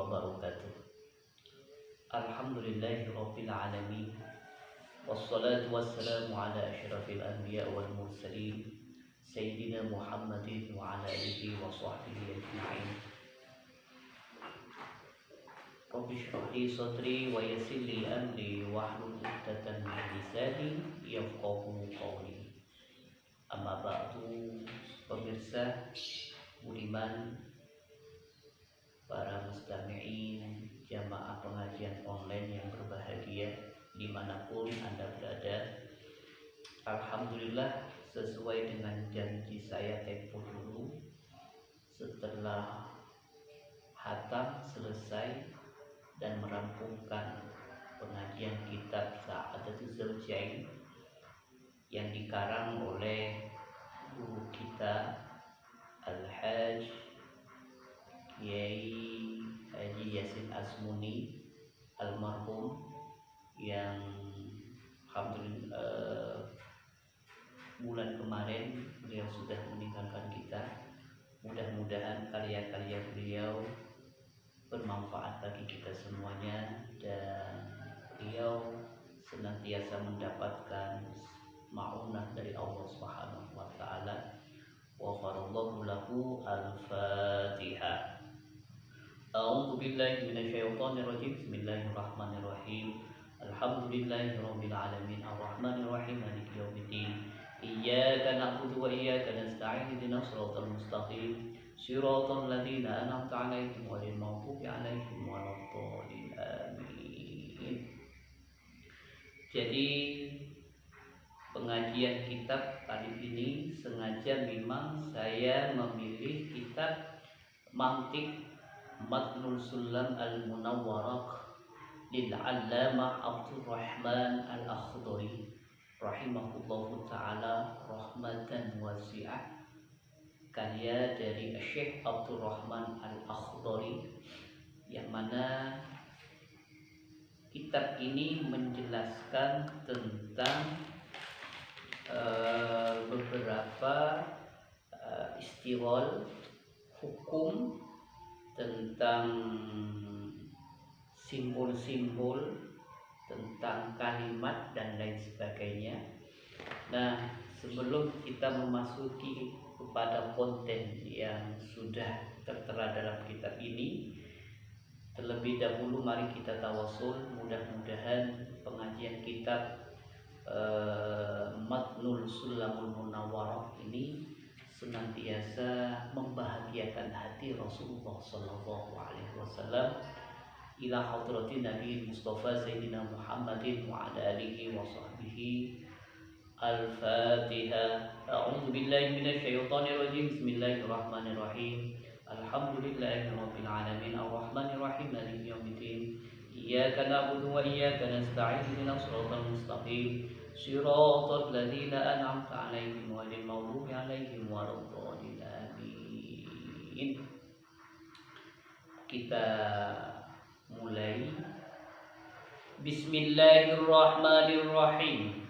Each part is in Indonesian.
wabarakatuh. Alhamdulillahirabbil alamin. Wassalatu wassalamu ala asyrafil anbiya wal mursalin sayyidina Muhammadin wa ala alihi wa sahbihi ajma'in. Rabbi shrah li sadri wa yassir li amri wahlul 'uqdatam min lisani yafqahu qawli. Amma ba'du, pemirsa budiman, para mustami'in jamaah pengajian online yang berbahagia dimanapun Anda berada. Alhamdulillah, sesuai dengan janji saya tempo dulu, setelah hatam selesai dan merampungkan pengajian kitab Sa'adatul Zawjain yang dikarang oleh guru kita Al-Hajj Kiai Haji Yasin Asmuni almarhum, yang alhamdulillah bulan kemarin beliau sudah meninggalkan kita. Mudah-mudahan karya-karya beliau bermanfaat bagi kita semuanya dan beliau senantiasa mendapatkan ma'unah dari Allah Subhanahu wa taala. Wa farallahu lahu al-Fatihah. A'udzu billahi minasyaitonir rajim. Bismillahirrahmanirrahim. Alhamdulillahirabbil alamin arrahmanir rahim maliki yaumiddin. Iyyaka na'budu wa iyyaka nasta'in ihdinas siratal mustaqim siratal ladzina an'amta 'alaihim ghairil maghdubi 'alaihim waladdallin. Amin. Jadi pengajian kitab kali ini sengaja memang saya memilih kitab Mantiq Matnul Sulam Al-Munawwarah lil 'Allamah Abdurrahman Al-Akhdari rahimahullahu ta'ala rahmatan wasi'ah, karya dari Syekh Abdurrahman Al-Akhdari, yang mana kitab ini menjelaskan tentang beberapa istighol hukum tentang simbol-simbol, tentang kalimat dan lain sebagainya. Nah, sebelum kita memasuki kepada konten yang sudah tertera dalam kitab ini, terlebih dahulu mari kita tawasul, mudah-mudahan pengajian kitab Matnul Sulamul Munawwarah ini senantiasa membahagiakan hati Rasulullah sallallahu alaihi wasallam ila hadratin Nabi Mustafa Sayyidina Muhammadin wa ala alihi wa sahbihi. Al-Fatihah. A'udzu billahi minasyaitonir rajim. Bismillahirrahmanirrahim. Alhamdulillahirabbil alamin arrahmanir rahim maliki yaumiddin. Iyyaka na'budu wa iyyaka nasta'in ihdinas siratal mustaqim siratal ladzina an'amta 'alaihim ghairil maghdubi 'alaihim waladdallin. Amin. Kita mulai. Bismillahirrahmanirrahim.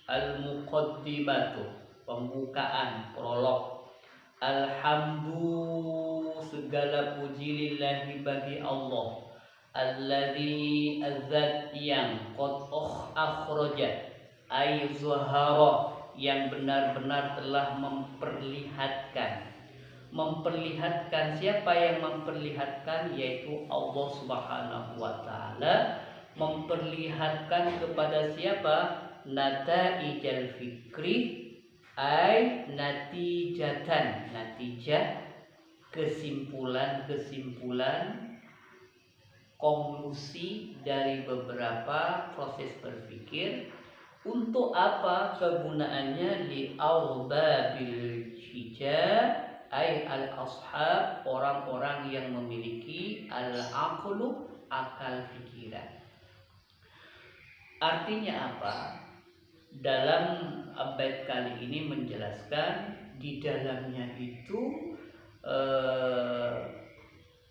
Al-Muqaddimatu, pembukaan, prolog. Alhamdu, segala puji lillahi bagi Allah, alladzi azat, yang qad akhraja ay zuhara, yang benar-benar telah memperlihatkan. Siapa yang memperlihatkan? Yaitu Allah Subhanahu wa taala. Memperlihatkan kepada siapa? Nataijal fikri ay natijatan, natijah, kesimpulan konklusi dari beberapa proses berpikir. Untuk apa kegunaannya? Li arbabil hijab ay al ashab, orang-orang yang memiliki al aqlu, akal pikiran. Artinya apa? Dalam bait kali ini menjelaskan di dalamnya itu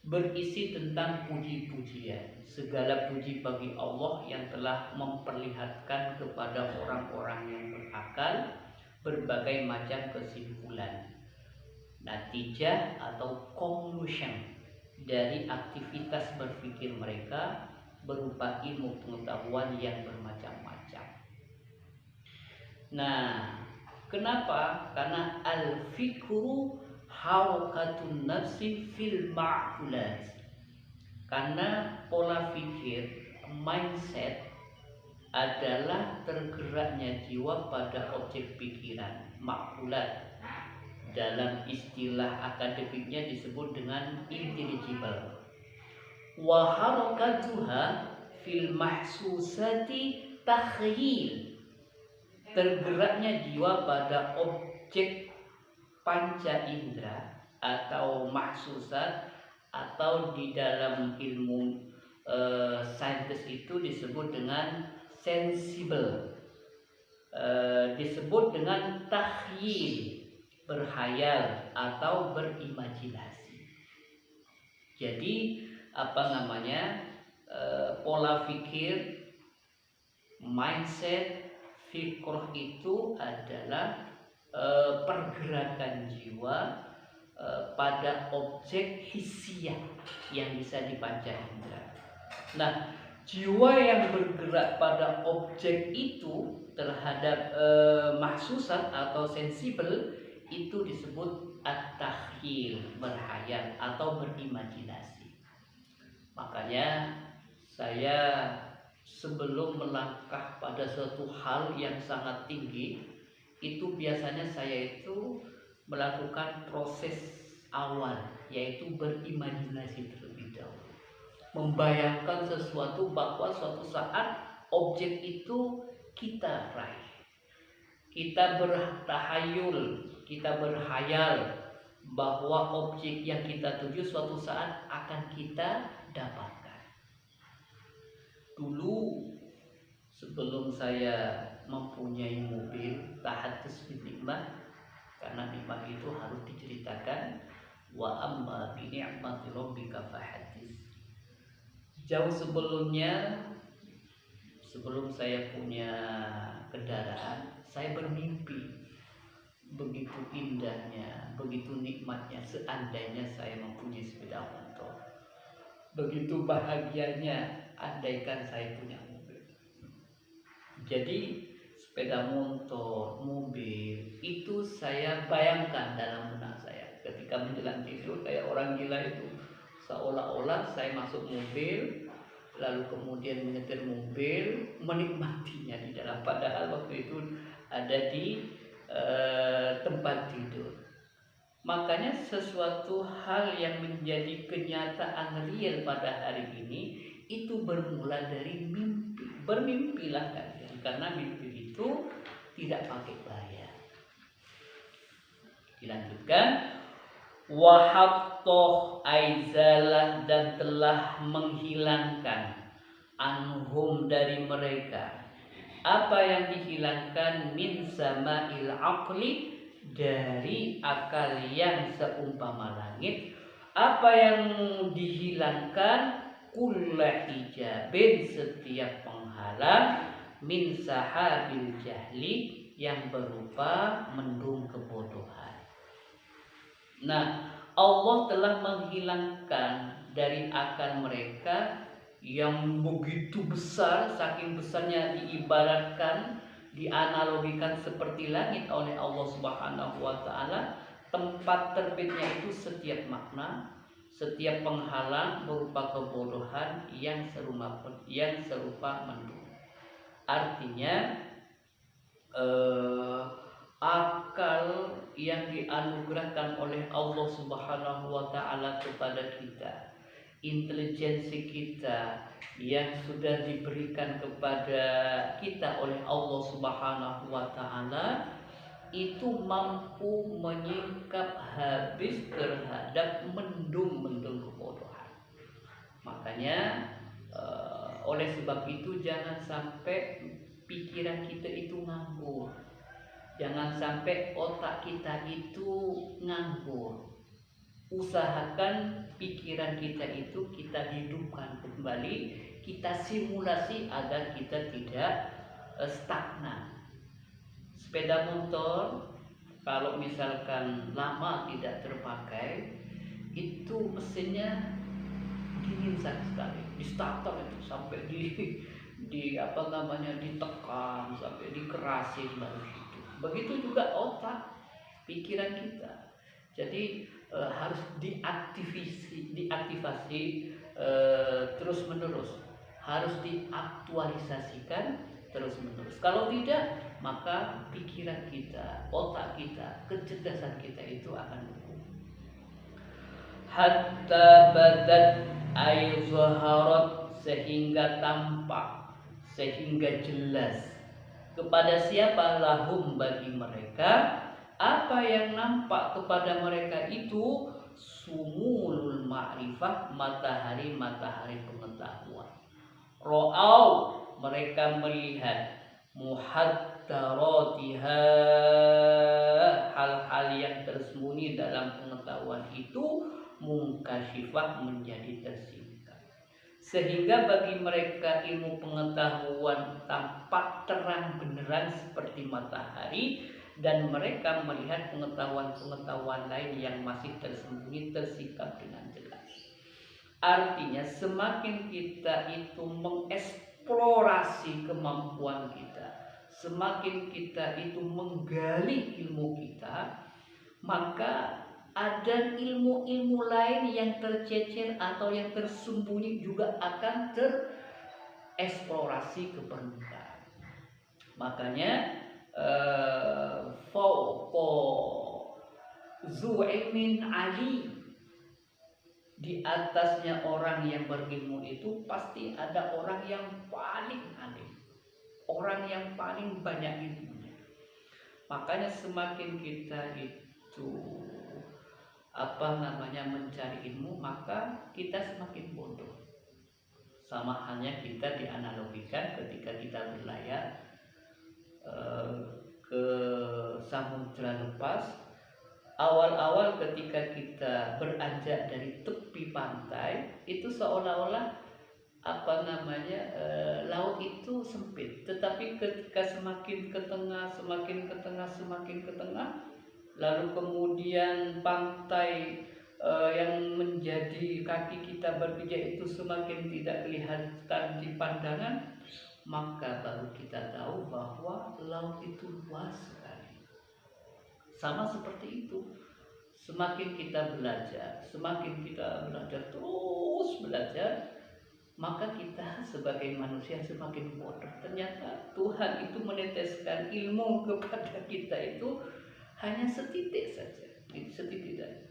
berisi tentang puji-pujian. Segala puji bagi Allah yang telah memperlihatkan kepada orang-orang yang berakal berbagai macam kesimpulan, natijah atau conclusion dari aktivitas berpikir mereka berupa ilmu pengetahuan yang bermacam-macam. Nah, kenapa? Karena al-fikru harakatun nafsi fil ma'qulat. Karena pola pikir, mindset adalah tergeraknya jiwa pada objek pikiran, ma'qulat. Dalam istilah akademiknya disebut dengan intelligible. Wa harakatuha fil mahsusati takhyil. Tergeraknya jiwa pada objek panca indera atau mahsusat, atau di dalam ilmu sains itu disebut dengan sensible, disebut dengan takhyil, berhayal atau berimajinasi. Jadi pola pikir, mindset, fikrah itu adalah pergerakan jiwa pada objek hissiyah yang bisa dipanca indera. Nah, jiwa yang bergerak pada objek itu terhadap mahsusat atau sensibel itu disebut at-takhyil, berhayal atau berimajinasi. Makanya saya sebelum melangkah pada suatu hal yang sangat tinggi, itu biasanya saya itu melakukan proses awal, yaitu berimajinasi terlebih dahulu, membayangkan sesuatu bahwa suatu saat objek itu kita raih, kita bertahayul, kita berhayal bahwa objek yang kita tuju suatu saat akan kita dapatkan. Dulu sebelum saya mempunyai mobil, tahadus bin nikmah, karena nikmah itu harus diceritakan. Wa amma bi ni'mati rabbika fahaddits. Jauh sebelumnya, sebelum saya punya kendaraan, saya bermimpi begitu indahnya, begitu nikmatnya seandainya saya mempunyai sepeda motor. Begitu bahagianya andaikan saya punya mobil. Jadi sepeda motor, mobil itu saya bayangkan dalam benak saya ketika menjelang tidur kayak orang gila itu. Seolah-olah saya masuk mobil, lalu kemudian menyetir mobil, menikmatinya di dalam, padahal waktu itu ada di tempat tidur. Makanya sesuatu hal yang menjadi kenyataan real pada hari ini itu bermula dari mimpi. Bermimpilah kalian, karena mimpi itu tidak pakai bayar. Dilanjutkan, wahabtoh aizalah, dan telah menghilangkan anhum dari mereka. Apa yang dihilangkan? Min sama'il aqli, dari akal yang seumpama langit. Apa yang dihilangkan? Kulla hijabin, setiap penghalang. Min sahabil jahli, yang berupa mendung kebodohan. Nah, Allah telah menghilangkan dari akal mereka yang begitu besar, saking besarnya diibaratkan, dianalogikan seperti langit oleh Allah Subhanahu wa taala. Tempat terbitnya itu setiap makna, setiap penghalang berupa kebodohan yang serupa mendung. Artinya akal yang dianugerahkan oleh Allah Subhanahu wa taala kepada kita, intelijensi kita yang sudah diberikan kepada kita oleh Allah Subhanahu wa taala, itu mampu menyingkap habis terhadap mendung-mendung kebodohan. Makanya oleh sebab itu jangan sampai pikiran kita itu nganggur. Jangan sampai otak kita itu nganggur. Usahakan pikiran kita itu kita hidupkan kembali, kita simulasi agar kita tidak stagnan. Sepeda motor kalau misalkan lama tidak terpakai, itu mesinnya dingin sekali. Di starter itu sampai di apa namanya ditekan sampai dikerasin baru hidup. Begitu juga otak, pikiran kita. Jadi harus diaktifasi terus menerus, harus diaktualisasikan terus menerus. Kalau tidak, maka pikiran kita, otak kita, kecerdasan kita itu akan lumpuh. Hatta badat ay zaharat, sehingga tampak, sehingga jelas. Kepada siapa? Lahum, bagi mereka. Apa yang nampak kepada mereka itu? Sumulul ma'rifah, matahari pengetahuan. Ro'au, mereka melihat. Muhaddaratiha, hal-hal yang tersembunyi dalam pengetahuan itu. Mungkasyifah, menjadi tersingkap. Sehingga bagi mereka ilmu pengetahuan tampak terang benderang seperti matahari, dan mereka melihat pengetahuan-pengetahuan lain yang masih tersembunyi tersingkap dengan jelas. Artinya semakin kita itu mengeksplorasi kemampuan kita, semakin kita itu menggali ilmu kita, maka ada ilmu-ilmu lain yang tercecer atau yang tersembunyi juga akan tereksplorasi ke permukaan. Makanya fauqa zu ilmin ali, di atasnya orang yang berilmu itu pasti ada orang yang paling alim, orang yang paling banyak ilmunya. Makanya semakin kita itu mencari ilmu, maka kita semakin bodoh. Sama halnya kita dianalogikan ketika kita berlayar ke samudra lepas. Awal-awal ketika kita beranjak dari tepi pantai, itu seolah-olah laut itu sempit. Tetapi ketika semakin ke tengah, lalu kemudian pantai yang menjadi kaki kita berpijak itu semakin tidak kelihatan di pandangan, maka baru kita tahu bahwa laut itu luas sekali. Sama seperti itu, semakin kita belajar terus belajar, maka kita sebagai manusia semakin bodoh. Ternyata Tuhan itu meneteskan ilmu kepada kita itu hanya setitik saja, setitik saja.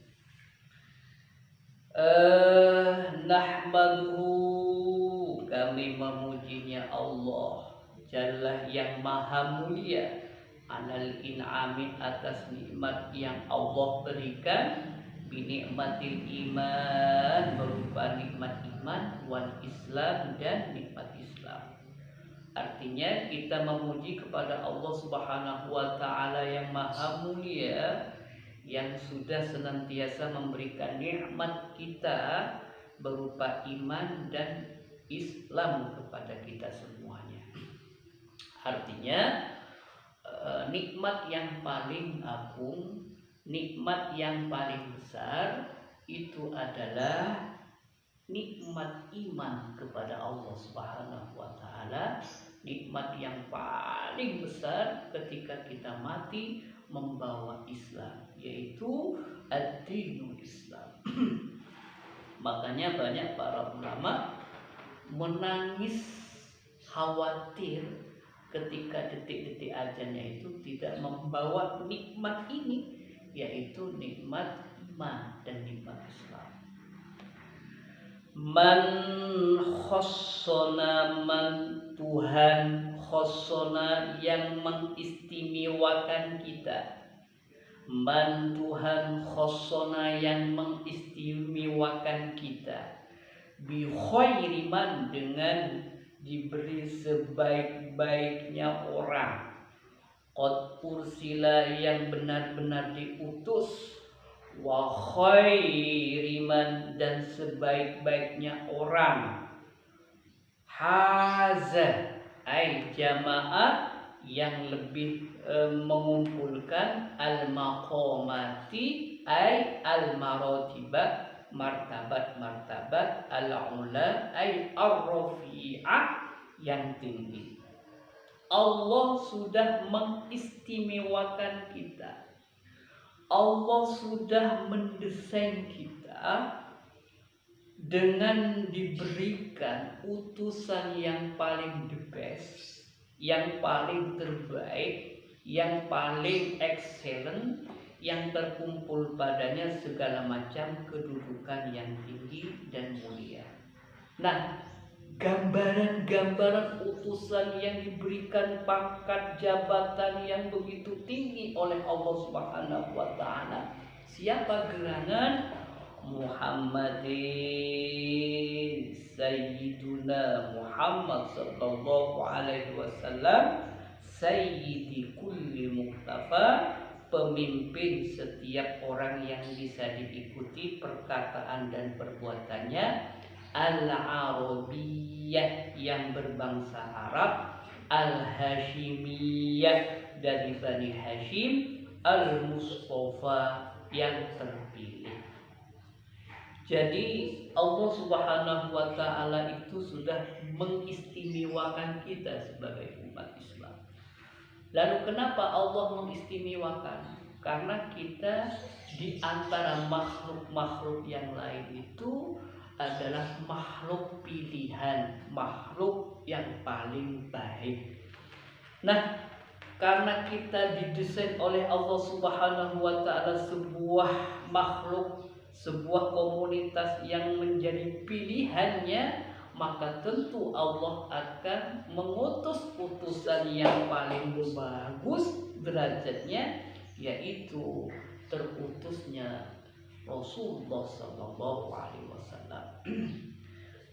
Nahmaduhu, kami memujinya Allah Jalla yang maha mulia, alal in'ami, atas nikmat yang Allah berikan, binikmatil iman, berupa nikmat iman, wal Islam, dan nikmat Islam. Artinya kita memuji kepada Allah Subhanahu wa ta'ala yang maha mulia, yang sudah senantiasa memberikan nikmat kita berupa iman dan Islam kepada kita semuanya. Artinya nikmat yang paling agung, nikmat yang paling besar itu adalah nikmat iman kepada Allah Subhanahu wa ta'ala. Nikmat yang paling besar ketika kita mati membawa Islam, yaitu ad-dinul Islam. Makanya banyak para ulama menangis khawatir ketika detik-detik ajalnya itu tidak membawa nikmat ini, yaitu nikmat iman dan nikmat Islam. Man khossona, man Tuhan khossona, yang mengistimewakan kita. Man Tuhan khossona, yang mengistimewakan kita. Bi khairi man, dengan diberi sebaik-baiknya orang. Qad ursila, yang benar-benar diutus. Wa khairiman, dan sebaik-baiknya orang. Haza ay jamaah, yang lebih mengumpulkan al-maqamati ay al-maratiba, martabat-martabat al-ula ay ar-rafi'ah yang tinggi. Allah sudah mengistimewakan kita. Allah sudah mendesain kita dengan diberikan utusan yang paling the best, yang paling terbaik, yang paling excellent, yang terkumpul padanya segala macam kedudukan yang tinggi dan mulia. Nah, gambaran-gambaran utusan yang diberikan pangkat jabatan yang begitu tinggi oleh Allah Subhanahu wa taala. Siapa gerangan? Muhammadin Sayyiduna Muhammad sallallahu alaihi wasallam sayyidi kulli muktafa, pemimpin setiap orang yang bisa diikuti perkataan dan perbuatannya, al-Arabiyyah yang berbangsa Arab, al-Hashimiyah dari Bani Hashim, al-Mustafa yang terpilih. Jadi Allah Subhanahu wa taala itu sudah mengistimewakan kita sebagai umat Islam. Lalu kenapa Allah mengistimewakan? Karena kita di antara makhluk-makhluk yang lain itu adalah makhluk pilihan, makhluk yang paling baik. Nah, karena kita didesain oleh Allah Subhanahu wa taala sebuah makhluk, sebuah komunitas yang menjadi pilihannya, maka tentu Allah akan mengutus utusan yang paling bagus derajatnya, yaitu terutusnya Rasulullah Sallallahu Alaihi Wasallam.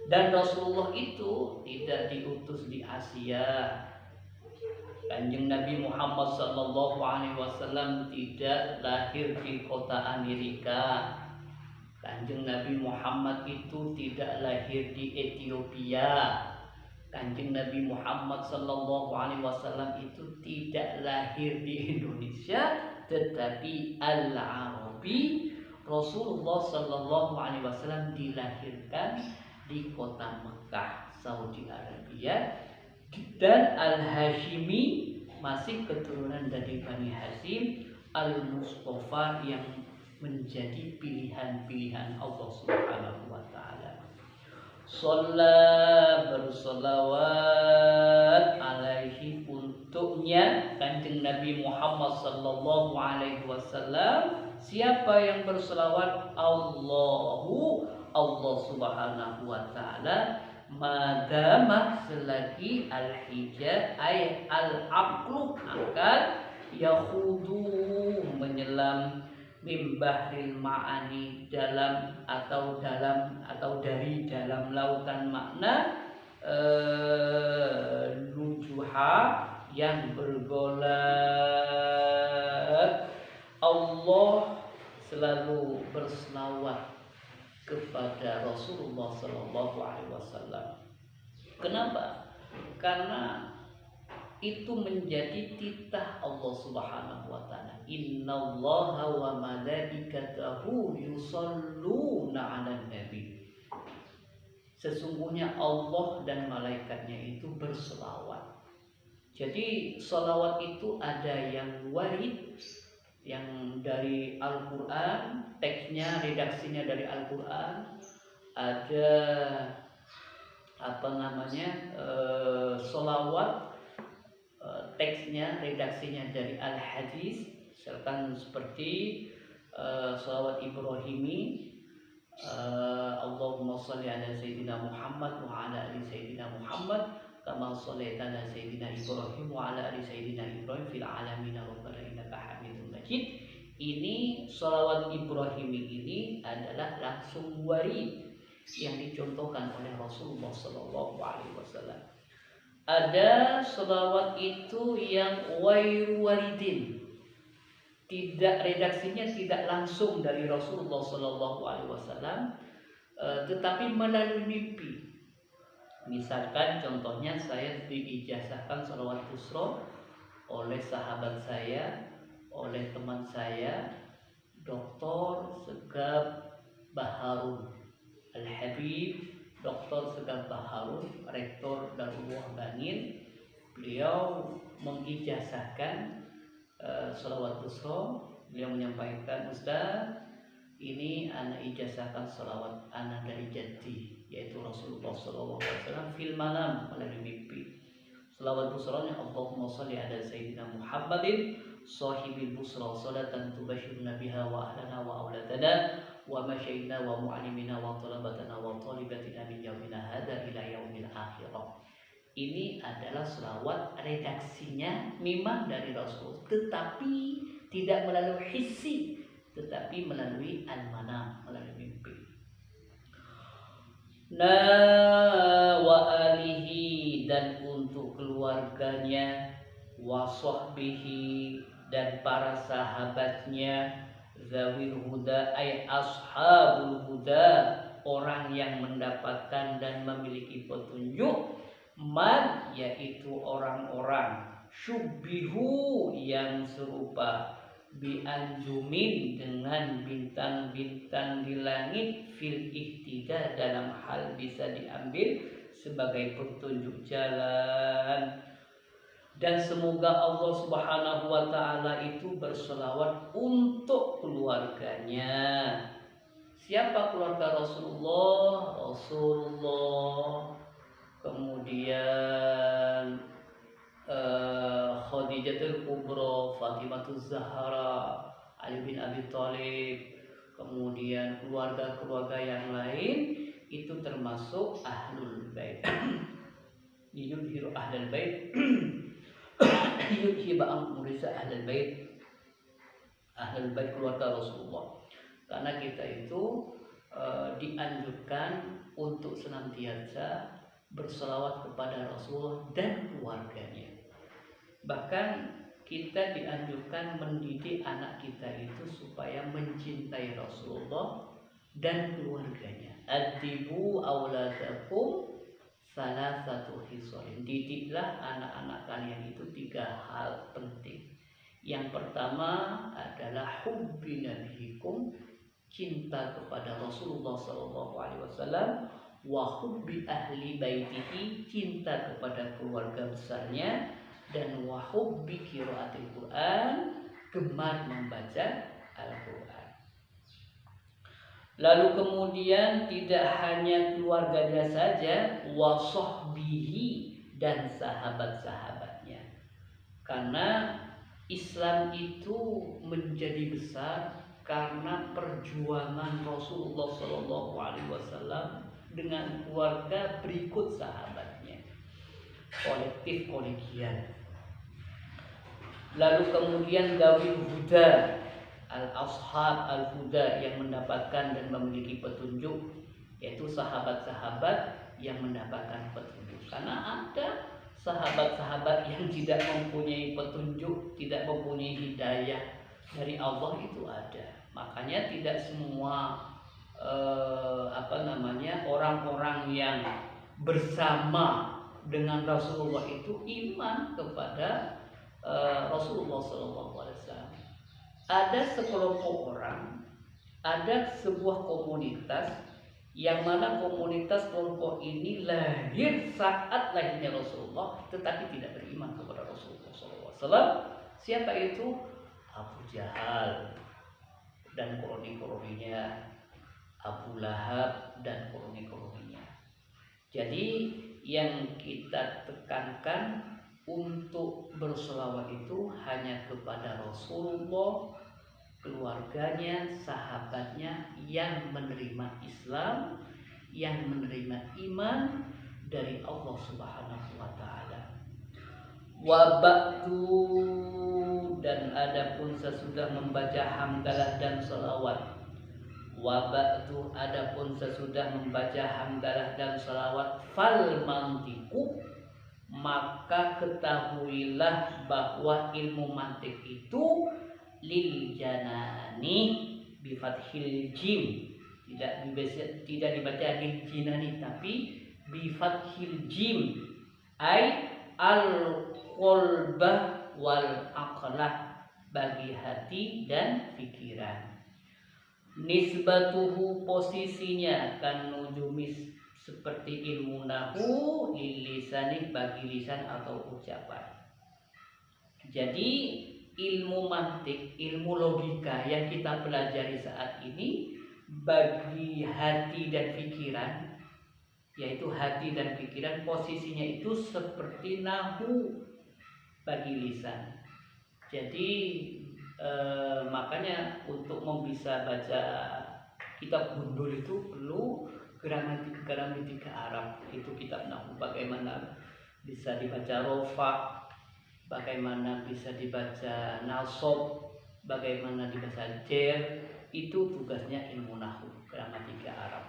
Dan Rasulullah itu tidak diutus di Asia. Kanjeng Nabi Muhammad Sallallahu Alaihi Wasallam tidak lahir di kota Amerika. Kanjeng Nabi Muhammad itu tidak lahir di Ethiopia. Kanjeng Nabi Muhammad Sallallahu Alaihi Wasallam itu tidak lahir di Indonesia, tetapi al-Arabi. Rasulullah Sallallahu Alaihi Wasallam dilahirkan di kota Mekah, Saudi Arabia, dan al-Hashimi masih keturunan dari Bani Hashim, al-Mustafa yang menjadi pilihan-pilihan Allah Subhanahu wa taala. Shalla bersolawat alaihi, untuknya Kanjeng Nabi Muhammad sallallahu alaihi wasallam. Siapa yang bersolawat? Allah Subhanahu wa taala, madamah selagi al-hijab ay al-aqlu akal, yahudu menyelam, mimbahril ma'ani dalam dari dalam lautan makna, lujuha yang bergolak. Allah selalu berselawat kepada Rasulullah Sallallahu Alaihi Wasallam. Kenapa? Karena itu menjadi titah Allah Subhanahu wa taala. Innallaha wa malaikatahu yusholluna 'alan nabi. Sesungguhnya Allah dan malaikatnya itu berselawat. Jadi selawat itu ada yang warid, yang dari Al-Quran, teksnya, redaksinya dari Al-Quran. Ada selawat, teksnya, redaksinya dari Al-Hadis, misalkan seperti selawat Ibrahimi, Allahumma sholli ala Sayyidina Muhammad wa ala ali Sayyidina Muhammad kama shallaita ala Sayyidina Ibrahim wa ala ali Sayyidina Ibrahim fil alamin rabbana innaka Hamidum Majid. Ini selawat Ibrahimi ini adalah langsung warid yang dicontohkan oleh Rasulullah Sallallahu Alaihi Wasallam. Ada selawat itu yang wairu waridin, tidak, redaksinya tidak langsung dari Rasulullah Sallallahu Alaihi Wasallam, tetapi melalui mimpi. Misalkan contohnya saya diijazahkan selawat busro oleh sahabat saya, oleh teman saya, Dr. Segap Baharun Al-Habib, Dr. Segaf Baharun, Rektor Darullah Bangil. Beliau mengijazahkan sholawat busro. Beliau menyampaikan, Ustaz, ini anak ijazahkan sholawat anak dari jaddi, yaitu Rasulullah SAW fil manam, melalui mimpi. Sholawat busronya, Allahumma sholli ala sayyidina Muhammadin sahibil busra salatan tubashiruna biha wa ahlana wa auladana wa masyaina wa mu'alimina wa talabatana wa talibatina min yaumina hadha ila yaumil akhirah. Ini adalah sholawat redaksinya memang dari Rasul, tetapi tidak melalui hissi, tetapi melalui al-manam, melalui mimpi. Wa alihi, dan untuk keluarganya, wa sahbihi, dan para sahabatnya, zawil huda ay ashabul huda, orang yang mendapatkan dan memiliki petunjuk, man, yaitu orang-orang, syubbihu, yang serupa, bianjumin, dengan bintang-bintang di langit, fil ihtida, dalam hal bisa diambil sebagai petunjuk jalan. Dan semoga Allah Subhanahu wa ta'ala itu berselawat untuk keluarganya. Siapa keluarga Rasulullah? Rasulullah, kemudian Khadijatul Kubra, Fatimatul Zahra, Ali bin Abi Thalib, kemudian keluarga-keluarga yang lain, itu termasuk ahlul bait. Yudhiru ahlul bait, yudhiba amurisa ahlul bait, ahlul bait keluarga Rasulullah. Karena kita itu dianjurkan untuk senantiasa berselawat kepada Rasulullah dan keluarganya. Bahkan kita dianjurkan mendidik anak kita itu supaya mencintai Rasulullah dan keluarganya. Adibu auladakum salasatu khisalin. Didiklah anak-anak kalian itu 3 hal penting. Yang pertama adalah hubbi nabiyikum, cinta kepada Rasulullah SAW, wa hubbi ahli baitihi, cinta kepada keluarga besarnya, dan wa hubbi qiraatil Quran, gemar membaca Al-Quran. Lalu kemudian tidak hanya keluarganya saja, wa sahbihi, dan sahabat-sahabatnya. Karena Islam itu menjadi besar karena perjuangan Rasulullah SAW dengan keluarga berikut sahabatnya, kolektif kolegial. Lalu kemudian dawil huda, al-ashab al-huda, yang mendapatkan dan memiliki petunjuk, yaitu sahabat-sahabat yang mendapatkan petunjuk. Karena ada sahabat-sahabat yang tidak mempunyai petunjuk, tidak mempunyai hidayah dari Allah, itu ada. Makanya tidak semua orang-orang yang bersama dengan Rasulullah itu iman kepada Rasulullah SAW. Ada sekelompok orang, ada sebuah komunitas, yang mana komunitas kelompok ini lahir saat lahirnya Rasulullah, tetapi tidak beriman kepada Rasulullah SAW. Siapa itu? Abu Jahal dan kroni-kroninya, Abu Lahab dan kroni-kroninya. Jadi yang kita tekankan untuk berselawat itu hanya kepada Rasulullah, keluarganya, sahabatnya yang menerima Islam, yang menerima iman dari Allah Subhanahu wa ta'ala. Wa ba'du, dan adapun sesudah membaca hamdalah dan selawat. Wa ba'du, adapun sesudah membaca hamdalah dan selawat, fal mantiku, maka ketahuilah bahwa ilmu mantik itu lil janani bi fathil jim, tidak dibaca lil jinani, tapi bi fathil jim, ai al qalbah wal aqlah, bagi hati dan pikiran. Nisbatuhu posisinya kan nujumis seperti ilmu nahu lilisani bagi lisan atau ucapan. Jadi ilmu mantik, ilmu logika yang kita pelajari saat ini bagi hati dan pikiran, yaitu hati dan pikiran posisinya itu seperti nahu bagi lisan. Jadi makanya untuk bisa baca kitab gundul itu perlu gramatika Arab. Itu kitab nahu, bagaimana bisa dibaca rofa, bagaimana bisa dibaca nasab, bagaimana dibaca jer. Itu tugasnya ilmu nahu, gramatika Arab.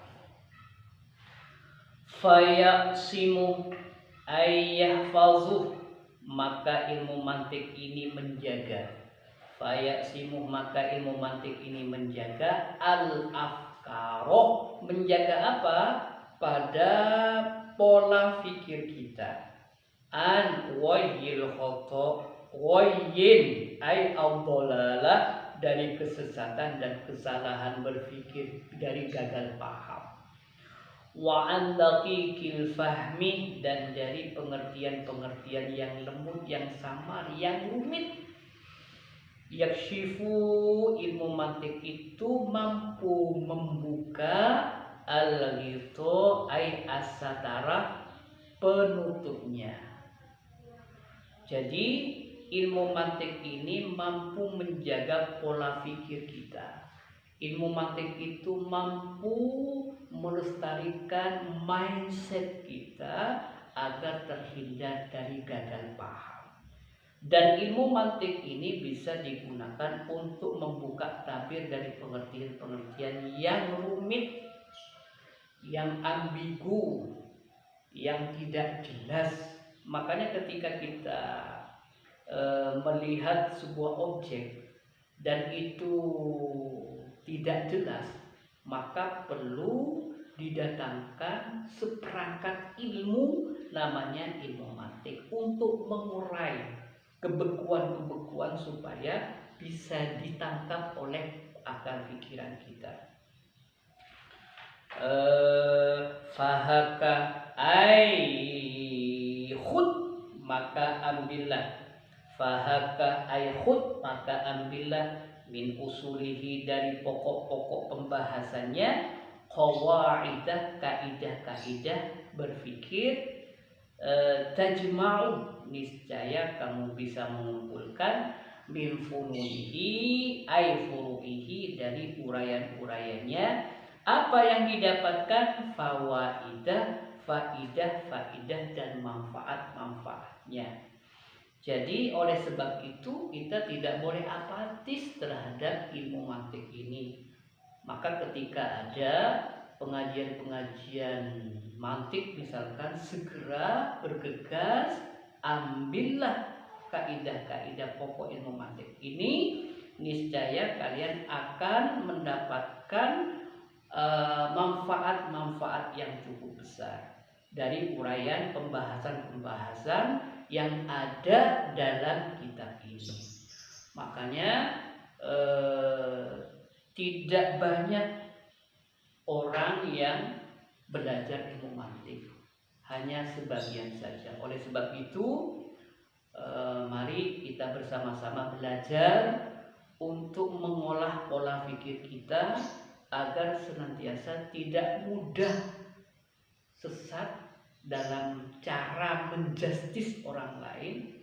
Fayaqsimu ayyahfazuh, maka ilmu mantik ini menjaga. Fayaqsimu, maka ilmu mantik ini menjaga al-afkaro, menjaga apa? Pada pola pikir kita. An wayil khoto, wayin ay al-dolalah, dari kesesatan dan kesalahan berpikir, dari gagal paham. Wa an daqiqil fahmi, dan dari pengertian-pengertian yang lembut, yang samar, yang rumit. Yakshifu, ilmu mantik itu mampu membuka al-ghito ay as-satara, penutupnya. Jadi ilmu mantik ini mampu menjaga pola pikir kita. Ilmu mantik itu mampu melestarikan mindset kita agar terhindar dari gagal paham. Dan ilmu mantik ini bisa digunakan untuk membuka tabir dari pengertian-pengertian yang rumit, yang ambigu, yang tidak jelas. Makanya ketika kita melihat sebuah objek dan itu tidak jelas, maka perlu didatangkan seperangkat ilmu, namanya ilmu mantik, untuk mengurai kebekuan-kebekuan supaya bisa ditangkap oleh akal pikiran kita. Fahaka ay khud, maka ambillah. Fahaka ay khud, maka ambillah min usulihi, dari pokok-pokok pembahasannya, qawaidah, kaidah-kaidah berfikir, tajma'u, niscaya kamu bisa mengumpulkan, min funuhi ay furu'ihi, dari uraian-uraiannya. Apa yang didapatkan? Fawaidah, faidah, dan manfaat-manfaatnya. Jadi oleh sebab itu kita tidak boleh apatis terhadap ilmu mantik ini. Maka ketika ada pengajian-pengajian mantik misalkan, segera bergegas ambillah kaidah-kaidah pokok ilmu mantik ini, niscaya kalian akan mendapatkan manfaat-manfaat yang cukup besar dari uraian pembahasan-pembahasan yang ada dalam kitab ini. Makanya tidak banyak orang yang belajar ilmu mantik, hanya sebagian saja. Oleh sebab itu, mari kita bersama-sama belajar untuk mengolah pola pikir kita agar senantiasa tidak mudah sesat dalam cara menjustis orang lain.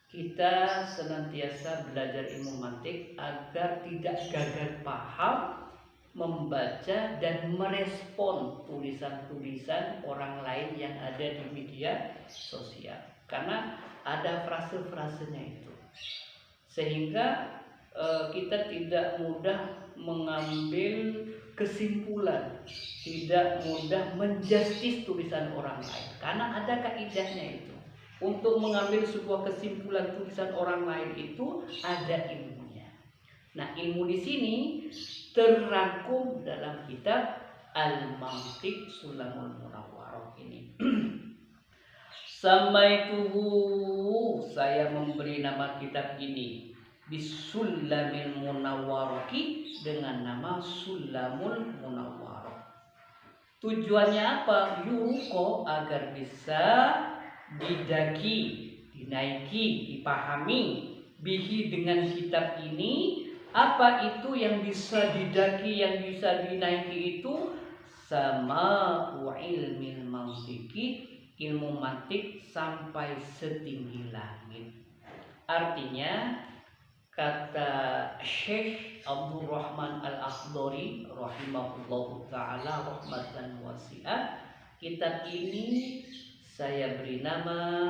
Kita senantiasa belajar ilmu mantik agar tidak gagal paham membaca dan merespon tulisan-tulisan orang lain yang ada di media sosial, karena ada frase-frasenya itu, sehingga kita tidak mudah mengambil kesimpulan, tidak mudah menjustis tulisan orang lain, karena ada kaidahnya itu. Untuk mengambil sebuah kesimpulan tulisan orang lain itu ada ilmunya. Nah, ilmu di sini terangkum dalam kitab Al-Mantiq Sulamul Munawwarah ini. Samaituhu, saya memberi nama kitab ini Bisullamil munawwaraki, dengan nama Sulamul Munawwarah. Tujuannya apa? Yuruko, agar bisa didaki, dinaiki, dipahami bihi, dengan kitab ini. Apa itu yang bisa didaki, yang bisa dinaiki itu? Sama'u ilmil mantiki, ilmu mantik sampai setinggi langit. Artinya, kata Syekh Abdurrahman Al-Akhdari rahimahullahu ta'ala rahmatan wasi'ah, kitab ini saya beri nama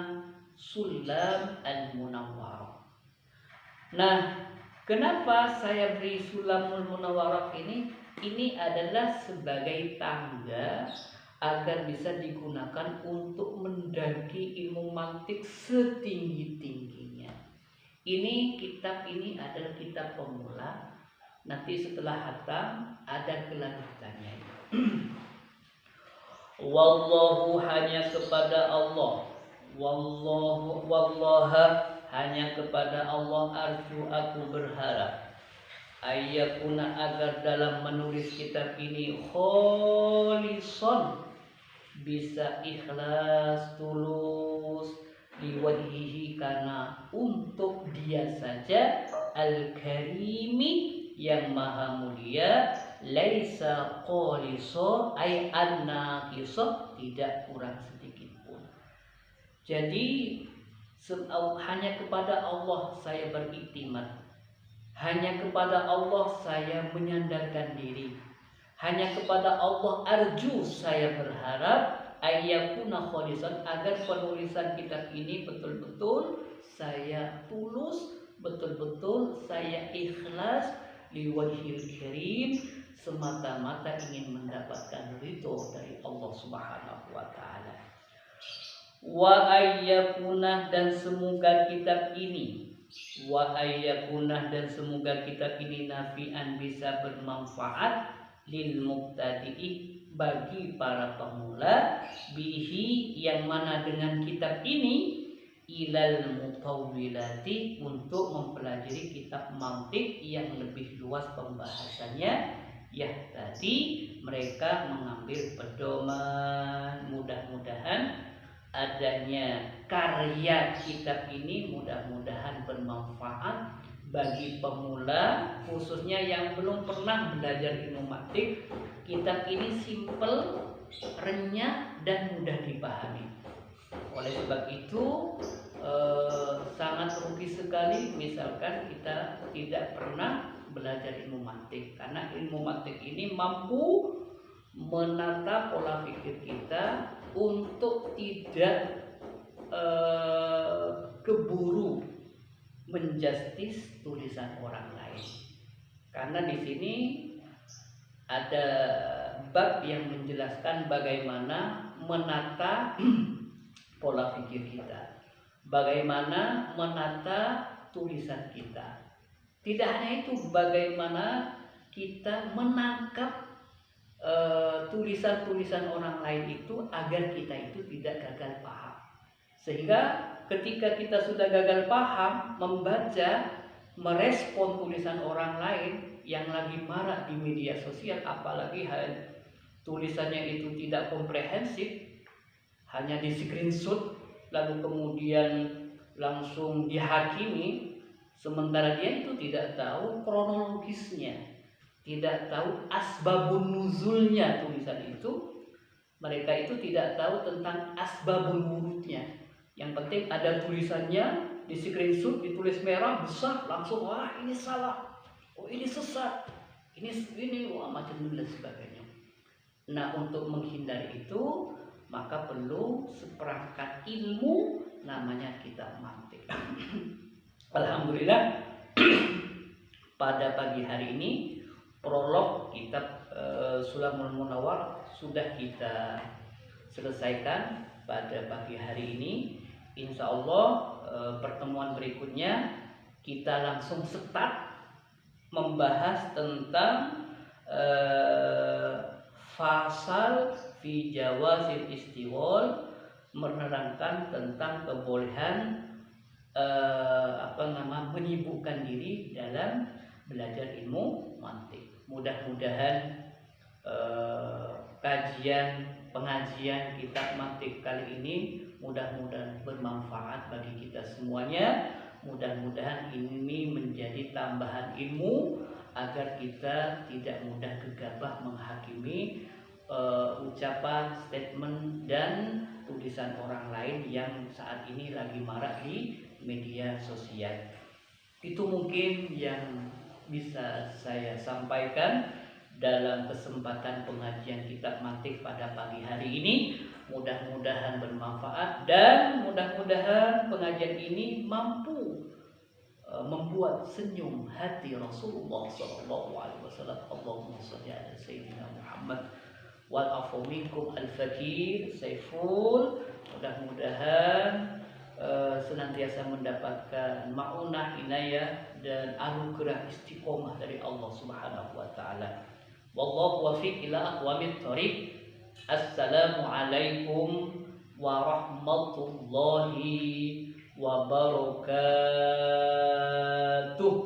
Sulam Al-Munawwarah. Nah, kenapa saya beri Sulamul Munawwarah ini? Ini adalah sebagai tangga agar bisa digunakan untuk mendaki ilmu mantik setinggi-tingginya. Ini kitab ini adalah kitab pemula. Nanti setelah hatam ada kelanjutannya. Wallahu, hanya kepada Allah. Wallaha, hanya kepada Allah arju, aku berharap. Ayyakuna, agar dalam menulis kitab ini kholison, bisa ikhlas, tulus, liwajhihi, karena untuk dia saja, al-karimi, yang maha mulia, laisa kholiso, ay an-naqiso, tidak kurang sedikit pun. Jadi hanya kepada Allah saya beriktimat, hanya kepada Allah saya menyandarkan diri, hanya kepada Allah arju, saya berharap, ayyakuna kholisan, agar penulisan kitab ini betul-betul saya tulus, betul-betul saya ikhlas, liwajhil karim, semata-mata ingin mendapatkan ridho dari Allah Subhanahu wa taala. Wa ayyakuna, dan semoga kitab ini, wa ayyakuna, dan semoga kitab ini nafi'an, bisa bermanfaat, lil muqtadi'i, bagi para pemula, bihi, yang mana dengan kitab ini, ilal mutawwilati, untuk mempelajari kitab mantik yang lebih luas pembahasannya, ya tadi mereka mengambil pedoman. Mudah-mudahan adanya karya kitab ini mudah-mudahan bermanfaat bagi pemula, khususnya yang belum pernah belajar ilmu mantik. Kitab ini simple, renyah, dan mudah dipahami. Oleh sebab itu sangat rugi sekali misalkan kita tidak pernah belajar ilmu mantik, karena ilmu mantik ini mampu menata pola pikir kita untuk tidak keburu menjustis tulisan orang lain. Karena di sini ada bab yang menjelaskan bagaimana menata pola pikir kita, bagaimana menata tulisan kita. Tidak hanya itu, bagaimana kita menangkap tulisan-tulisan orang lain itu agar kita itu tidak gagal paham. Sehingga ketika kita sudah gagal paham, membaca, merespon tulisan orang lain yang lagi marak di media sosial, apalagi tulisannya itu tidak komprehensif, hanya di screenshot lalu kemudian langsung dihakimi, sementara dia itu tidak tahu kronologisnya, tidak tahu asbabun nuzulnya tulisan itu. Mereka itu tidak tahu tentang asbabun wurudnya. Yang penting ada tulisannya di screenshot, ditulis merah besar, langsung wah ini salah, oh ini sesat, ini wah macam dan sebagainya. Nah, untuk menghindari itu maka perlu seperangkat ilmu, namanya kitab mantik. Alhamdulillah pada pagi hari ini prolog kitab Sulamul Munawwarah sudah kita selesaikan pada pagi hari ini. Insya Allah pertemuan berikutnya kita langsung start membahas tentang fasal fi jawazil istiwal, menerangkan tentang kebolehan menyibukkan diri dalam belajar ilmu mantik. Mudah-mudahan pengajian kitab mantik kali ini mudah-mudahan bermanfaat bagi kita semuanya. Mudah-mudahan ini menjadi tambahan ilmu agar kita tidak mudah gegabah menghakimi ucapan, statement dan tulisan orang lain yang saat ini lagi marak di media sosial. Itu mungkin yang bisa saya sampaikan dalam kesempatan pengajian kitab mantik pada pagi hari ini. Mudah-mudahan bermanfaat dan mudah-mudahan pengajian ini mampu membuat senyum hati Rasulullah SAW. Allahumma shalli ala sayyidina Muhammad wal afu minkum al-fakir Saiful. Mudah-mudahan senantiasa mendapatkan maunah, inayah dan anugerah istiqomah dari Allah Subhanahu wa taala. Wallahu wafiq ila aqwamit thoriq. Assalamualaikum warahmatullahi wabarakatuh.